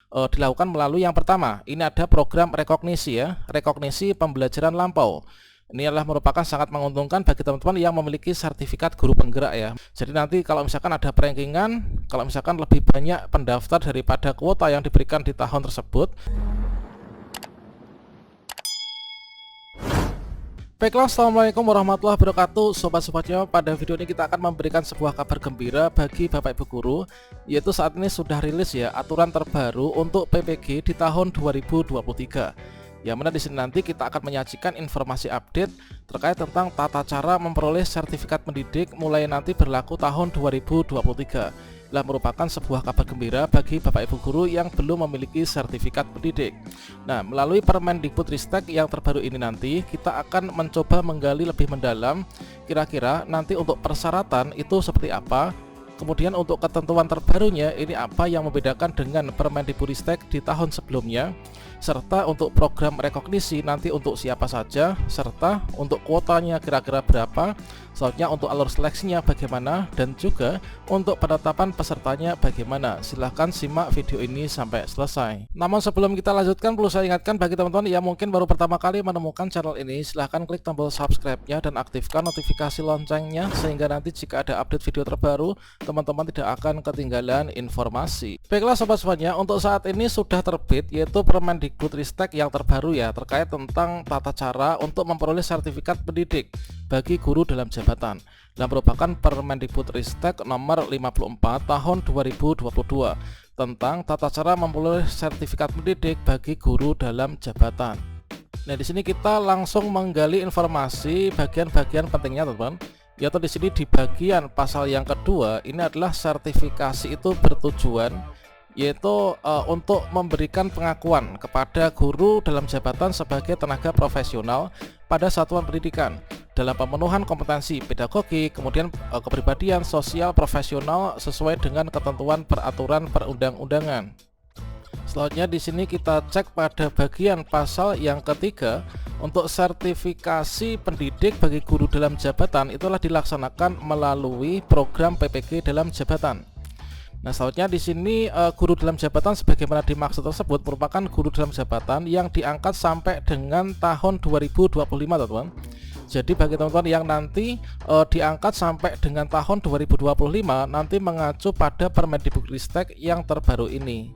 dilakukan melalui yang pertama, ini ada program rekognisi ya, rekognisi pembelajaran lampau. Ini adalah merupakan sangat menguntungkan bagi teman-teman yang memiliki sertifikat guru penggerak ya. Jadi nanti kalau misalkan ada perankingan, kalau misalkan lebih banyak pendaftar daripada kuota yang diberikan di tahun tersebut. Baiklah, assalamualaikum warahmatullahi wabarakatuh. Sobat-sobatnya, pada video ini kita akan memberikan sebuah kabar gembira bagi Bapak Ibu guru, yaitu saat ini sudah rilis ya aturan terbaru untuk PPG di tahun 2023. Yang mana di sini nanti kita akan menyajikan informasi update terkait tentang tata cara memperoleh sertifikat pendidik mulai nanti berlaku tahun 2023. Merupakan sebuah kabar gembira bagi Bapak Ibu guru yang belum memiliki sertifikat pendidik. Nah, melalui Permendikbudristek yang terbaru ini nanti kita akan mencoba menggali lebih mendalam kira-kira nanti untuk persyaratan itu seperti apa. Kemudian untuk ketentuan terbarunya ini apa yang membedakan dengan Permendikbudristek di tahun sebelumnya, serta untuk program rekognisi nanti untuk siapa saja, serta untuk kuotanya kira-kira berapa, selanjutnya untuk alur seleksinya bagaimana, dan juga untuk penetapan pesertanya bagaimana. Silahkan simak video ini sampai selesai. Namun sebelum kita lanjutkan, perlu saya ingatkan bagi teman-teman yang mungkin baru pertama kali menemukan channel ini, silahkan klik tombol subscribe-nya dan aktifkan notifikasi loncengnya, sehingga nanti jika ada update video terbaru, teman-teman tidak akan ketinggalan informasi. Baiklah sobat-sobatnya, untuk saat ini sudah terbit yaitu Permendikbudristek yang terbaru ya, terkait tentang tata cara untuk memperoleh sertifikat pendidik bagi guru dalam jabatan. Dan merupakan Permendikbudristek nomor 54 tahun 2022 tentang tata cara memperoleh sertifikat pendidik bagi guru dalam jabatan. Nah, di sini kita langsung menggali informasi bagian-bagian pentingnya, teman-teman. Yaitu di sini di bagian pasal yang kedua, ini adalah sertifikasi itu bertujuan yaitu untuk memberikan pengakuan kepada guru dalam jabatan sebagai tenaga profesional pada satuan pendidikan dalam pemenuhan kompetensi pedagogi, kemudian kepribadian sosial profesional sesuai dengan ketentuan peraturan perundang-undangan. Selanjutnya di sini kita cek pada bagian pasal yang ketiga, untuk sertifikasi pendidik bagi guru dalam jabatan itulah dilaksanakan melalui program PPG dalam jabatan. Nah, selanjutnya di sini guru dalam jabatan sebagaimana dimaksud tersebut merupakan guru dalam jabatan yang diangkat sampai dengan tahun 2025, teman-teman. Jadi bagi teman-teman yang nanti diangkat sampai dengan tahun 2025 nanti mengacu pada Permendikbudristek yang terbaru ini.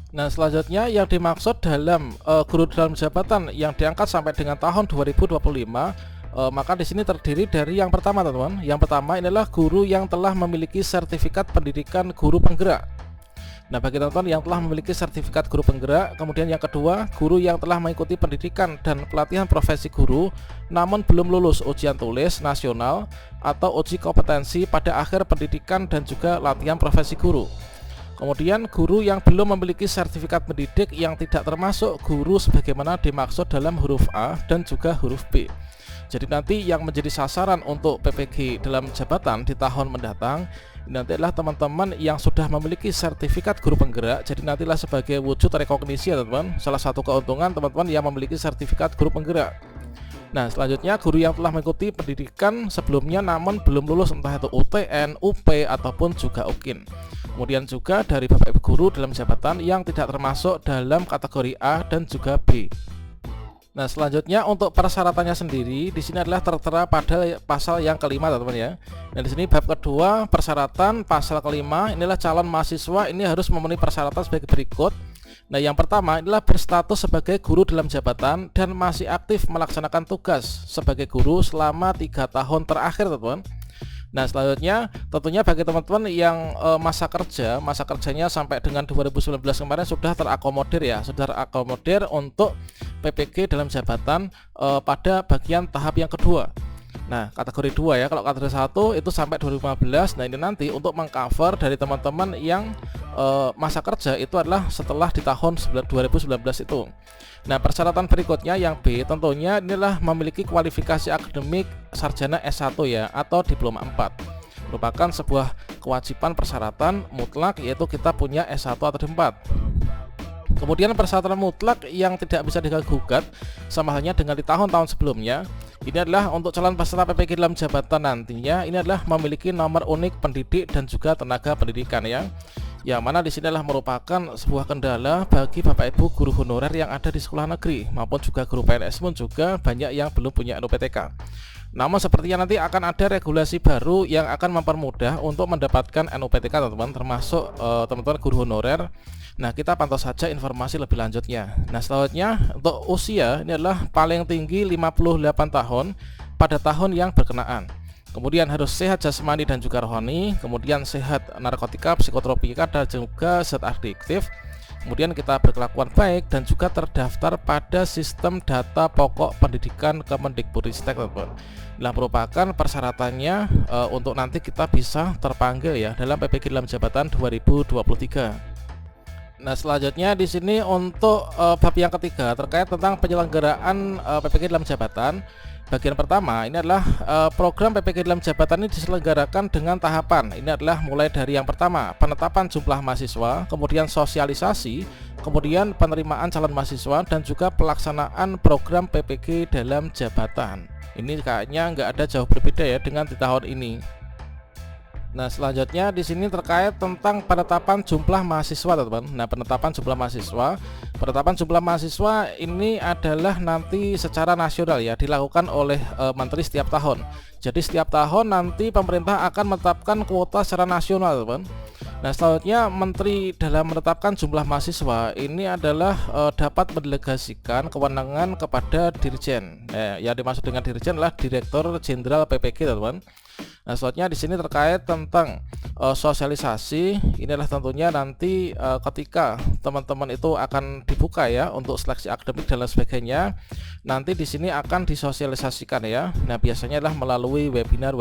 Nah, selanjutnya yang dimaksud dalam guru dalam jabatan yang diangkat sampai dengan tahun 2025, maka di sini terdiri dari yang pertama, teman-teman. Yang pertama adalah guru yang telah memiliki sertifikat pendidikan guru penggerak. Nah, bagi teman-teman yang telah memiliki sertifikat guru penggerak, kemudian yang kedua, guru yang telah mengikuti pendidikan dan pelatihan profesi guru namun belum lulus ujian tulis nasional atau uji kompetensi pada akhir pendidikan dan juga latihan profesi guru. Kemudian guru yang belum memiliki sertifikat pendidik yang tidak termasuk guru sebagaimana dimaksud dalam huruf A dan juga huruf B. Jadi nanti yang menjadi sasaran untuk PPG dalam jabatan di tahun mendatang nanti adalah teman-teman yang sudah memiliki sertifikat guru penggerak. Jadi nantilah sebagai wujud rekognisi ya, teman-teman. Salah satu keuntungan teman-teman yang memiliki sertifikat guru penggerak. Nah, selanjutnya guru yang telah mengikuti pendidikan sebelumnya namun belum lulus entah itu UTN, UP ataupun juga UKIN. Kemudian juga dari Bapak Ibu guru dalam jabatan yang tidak termasuk dalam kategori A dan juga B. Nah, selanjutnya untuk persyaratannya sendiri di sini adalah tertera pada pasal yang kelima, teman-teman ya. Nah, di sini bab kedua persyaratan pasal kelima inilah calon mahasiswa ini harus memenuhi persyaratan sebagai berikut. Nah, yang pertama adalah berstatus sebagai guru dalam jabatan dan masih aktif melaksanakan tugas sebagai guru selama 3 tahun terakhir, teman-teman. Nah, selanjutnya tentunya bagi teman-teman yang masa kerjanya sampai dengan 2019 kemarin sudah terakomodir ya, sudah terakomodir untuk PPG dalam jabatan pada bagian tahap yang kedua. Nah, kategori 2 ya, kalau kategori 1 itu sampai 2015. Nah, ini nanti untuk mengcover dari teman-teman yang masa kerja itu adalah setelah di tahun 2019 itu. Nah, persyaratan berikutnya yang B tentunya inilah memiliki kualifikasi akademik sarjana S1 ya atau diploma 4. Merupakan sebuah kewajiban persyaratan mutlak yaitu kita punya S1 atau D4. Kemudian persyaratan mutlak yang tidak bisa digugat sama halnya dengan di tahun-tahun sebelumnya. Ini adalah untuk calon peserta PPG dalam jabatan nantinya ini adalah memiliki nomor unik pendidik dan juga tenaga pendidikan ya. yang mana di sini adalah merupakan sebuah kendala bagi Bapak Ibu guru honorer yang ada di sekolah negeri maupun juga guru PNS pun juga banyak yang belum punya NUPTK. Namun sepertinya nanti akan ada regulasi baru yang akan mempermudah untuk mendapatkan NUPTK teman-teman, termasuk teman-teman guru honorer. Nah, kita pantau saja informasi lebih lanjutnya. Nah, selanjutnya untuk usia ini adalah paling tinggi 58 tahun pada tahun yang berkenaan. Kemudian harus sehat jasmani dan juga rohani, kemudian sehat narkotika, psikotropika dan juga zat adiktif. Kemudian kita berkelakuan baik dan juga terdaftar pada sistem data pokok pendidikan Kemendikbudristek, teman-teman. Nah, merupakan persyaratannya untuk nanti kita bisa terpanggil ya dalam PPG dalam jabatan 2023. Nah, selanjutnya di sini untuk bab yang ketiga terkait tentang penyelenggaraan PPG dalam jabatan. Bagian pertama ini adalah program PPG dalam jabatan ini diselenggarakan dengan tahapan. Ini adalah mulai dari yang pertama, penetapan jumlah mahasiswa, kemudian sosialisasi, kemudian penerimaan calon mahasiswa dan juga pelaksanaan program PPG dalam jabatan. Ini kayaknya nggak ada jauh berbeda ya dengan di tahun ini. Nah, selanjutnya di sini terkait tentang penetapan jumlah mahasiswa, teman-teman. Nah, penetapan jumlah mahasiswa ini adalah nanti secara nasional ya, dilakukan oleh menteri setiap tahun. Jadi setiap tahun nanti pemerintah akan menetapkan kuota secara nasional, teman-teman. Nah, selanjutnya menteri dalam menetapkan jumlah mahasiswa ini adalah dapat mendelegasikan kewenangan kepada dirjen. Yang dimaksud dengan dirjen adalah Direktur Jenderal PPG, teman-teman. Nah, selanjutnya di sini terkait tentang sosialisasi. Ini adalah tentunya nanti ketika teman-teman itu akan dibuka ya untuk seleksi akademik dan lain sebagainya. Nanti di sini akan disosialisasikan ya. Nah, biasanya adalah melalui webinar.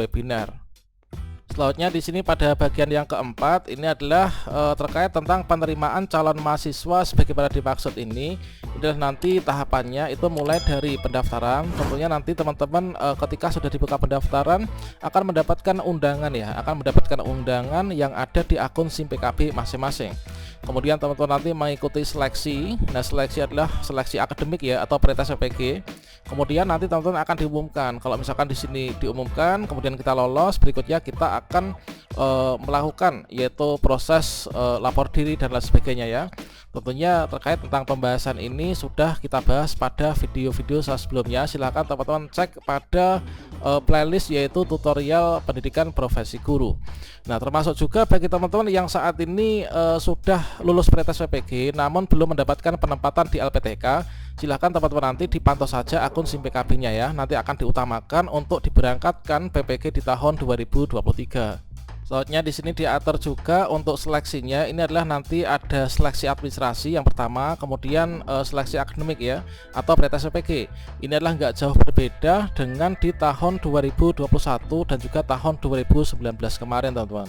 Selanjutnya di sini pada bagian yang keempat ini adalah terkait tentang penerimaan calon mahasiswa sebagaimana dimaksud ini. Adalah nanti tahapannya itu mulai dari pendaftaran. Tentunya nanti teman-teman ketika sudah dibuka pendaftaran akan mendapatkan undangan ya, akan mendapatkan undangan yang ada di akun SIM PKB masing-masing. Kemudian teman-teman nanti mengikuti seleksi. Nah, seleksi adalah seleksi akademik ya atau prioritas PPG. Kemudian nanti teman-teman akan diumumkan. Kalau misalkan di sini diumumkan, kemudian kita lolos, berikutnya kita akan melakukan yaitu proses lapor diri dan lain sebagainya ya. Tentunya terkait tentang pembahasan ini sudah kita bahas pada video-video sebelumnya. Silahkan teman-teman cek pada playlist yaitu tutorial pendidikan profesi guru. Nah, termasuk juga bagi teman-teman yang saat ini sudah lulus prioritas PPG namun belum mendapatkan penempatan di LPTK, silahkan teman-teman nanti dipantau saja akun SIM PKB-nya ya. Nanti akan diutamakan untuk diberangkatkan PPG di tahun 2023. Selanjutnya di sini diatur juga untuk seleksinya. Ini adalah nanti ada seleksi administrasi yang pertama, kemudian seleksi akademik ya atau prioritas PPG. Ini adalah nggak jauh berbeda dengan di tahun 2021 dan juga tahun 2019 kemarin, teman-teman.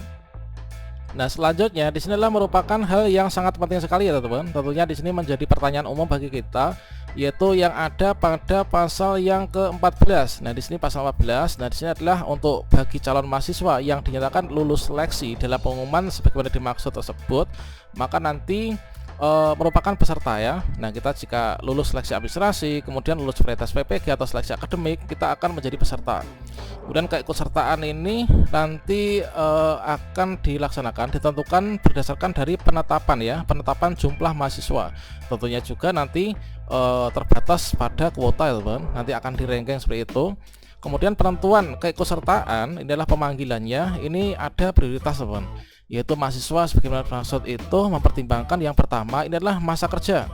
Nah, selanjutnya di sini adalah merupakan hal yang sangat penting sekali ya, teman-teman. Tentunya di sini menjadi pertanyaan umum bagi kita, yaitu yang ada pada pasal yang ke-14. Nah, di sini pasal 14. Nah, di sini adalah untuk bagi calon mahasiswa yang dinyatakan lulus seleksi dalam pengumuman sebagaimana dimaksud tersebut, maka nanti merupakan peserta ya. Nah, kita jika lulus seleksi administrasi, kemudian lulus prioritas PPG atau seleksi akademik, kita akan menjadi peserta. Kemudian keikutsertaan ini nanti akan dilaksanakan, ditentukan berdasarkan dari penetapan ya, penetapan jumlah mahasiswa. Tentunya juga nanti terbatas pada kuota ya, teman. Nanti akan direnggang seperti itu. Kemudian penentuan keikutsertaan ini adalah pemanggilannya, ini ada prioritas, teman, yaitu mahasiswa sebagaimana maksud itu mempertimbangkan yang pertama ini adalah masa kerja.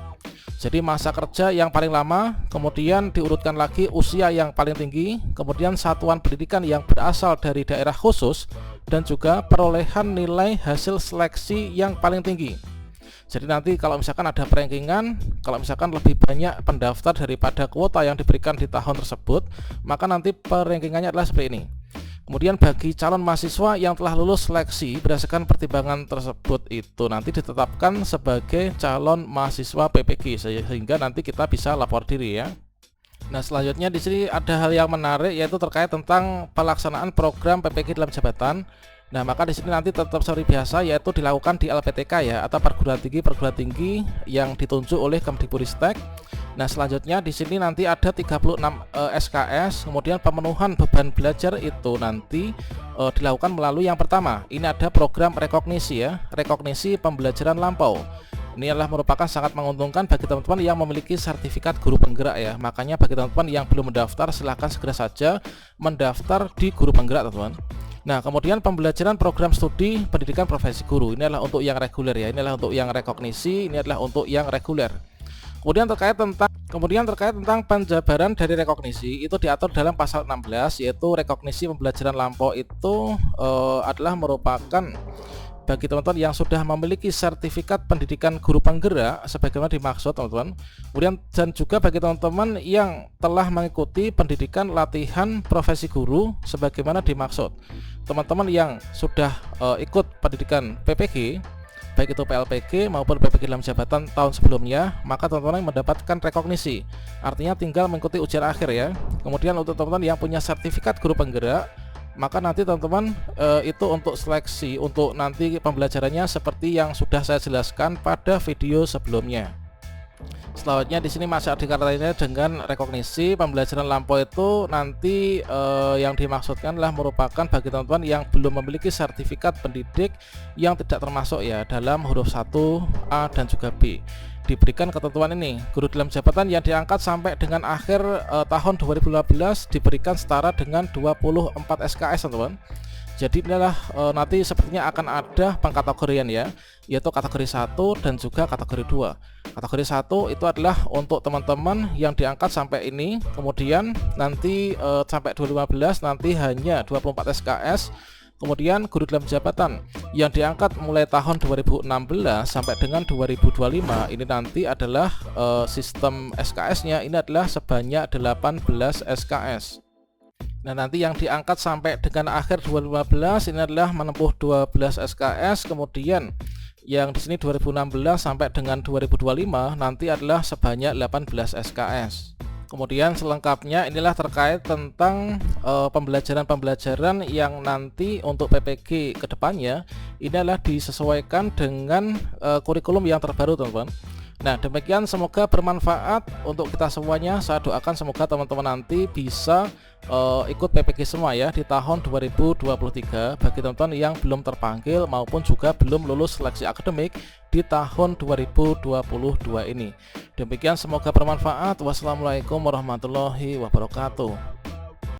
Jadi masa kerja yang paling lama, kemudian diurutkan lagi usia yang paling tinggi, kemudian satuan pendidikan yang berasal dari daerah khusus, dan juga perolehan nilai hasil seleksi yang paling tinggi. Jadi nanti kalau misalkan ada perankingan, kalau misalkan lebih banyak pendaftar daripada kuota yang diberikan di tahun tersebut, maka nanti perankingannya adalah seperti ini. Kemudian bagi calon mahasiswa yang telah lulus seleksi berdasarkan pertimbangan tersebut itu nanti ditetapkan sebagai calon mahasiswa PPG sehingga nanti kita bisa lapor diri ya. Nah, selanjutnya di sini ada hal yang menarik yaitu terkait tentang pelaksanaan program PPG dalam jabatan. Nah, maka di sini nanti tetap seperti biasa, yaitu dilakukan di LPTK ya, atau perguruan tinggi yang ditunjuk oleh Kemdikbudristek. Nah, selanjutnya di sini nanti ada 36 SKS, kemudian pemenuhan beban belajar itu nanti dilakukan melalui yang pertama. Ini ada program rekognisi ya, rekognisi pembelajaran lampau. Ini adalah merupakan sangat menguntungkan bagi teman-teman yang memiliki sertifikat guru penggerak ya. Makanya bagi teman-teman yang belum mendaftar, silahkan segera saja mendaftar di guru penggerak, teman-teman. Nah, kemudian pembelajaran program studi pendidikan profesi guru. Ini adalah untuk yang reguler ya. Ini adalah untuk yang rekognisi, ini adalah untuk yang reguler. Kemudian terkait tentang penjabaran dari rekognisi itu diatur dalam pasal 16, yaitu rekognisi pembelajaran lampau itu adalah merupakan bagi teman-teman yang sudah memiliki sertifikat pendidikan guru penggerak sebagaimana dimaksud, teman-teman. Kemudian dan juga bagi teman-teman yang telah mengikuti pendidikan latihan profesi guru sebagaimana dimaksud. Teman-teman yang sudah ikut pendidikan PPG, baik itu PLPG maupun PPG dalam jabatan tahun sebelumnya, maka teman-teman mendapatkan rekognisi. Artinya tinggal mengikuti ujian akhir ya. Kemudian untuk teman-teman yang punya sertifikat guru penggerak, maka nanti teman-teman itu untuk seleksi untuk nanti pembelajarannya seperti yang sudah saya jelaskan pada video sebelumnya. Selanjutnya di sini masih dikaitkannya dengan rekognisi pembelajaran lampau itu nanti yang dimaksudkan adalah merupakan bagi teman-teman yang belum memiliki sertifikat pendidik yang tidak termasuk ya dalam huruf 1A dan juga B. Diberikan ketentuan ini, guru dalam jabatan yang diangkat sampai dengan akhir tahun 2015 diberikan setara dengan 24 SKS, teman-teman. Jadi inilah nanti sepertinya akan ada pengkategorian ya, yaitu kategori 1 dan juga kategori 2. Kategori 1 itu adalah untuk teman-teman yang diangkat sampai ini, kemudian nanti sampai 2015 nanti hanya 24 SKS. Kemudian guru dalam jabatan yang diangkat mulai tahun 2016 sampai dengan 2025 ini nanti adalah sistem SKS-nya ini adalah sebanyak 18 SKS. Nah, nanti yang diangkat sampai dengan akhir 2015 ini adalah menempuh 12 SKS, kemudian yang di sini 2016 sampai dengan 2025 nanti adalah sebanyak 18 SKS. Kemudian selengkapnya inilah terkait tentang pembelajaran-pembelajaran yang nanti untuk PPG kedepannya ini adalah disesuaikan dengan kurikulum yang terbaru, teman-teman. Nah, demikian semoga bermanfaat untuk kita semuanya. Saya doakan semoga teman-teman nanti bisa ikut PPG semua ya di tahun 2023 bagi teman-teman yang belum terpanggil maupun juga belum lulus seleksi akademik di tahun 2022 ini. Demikian semoga bermanfaat. Wassalamualaikum warahmatullahi wabarakatuh.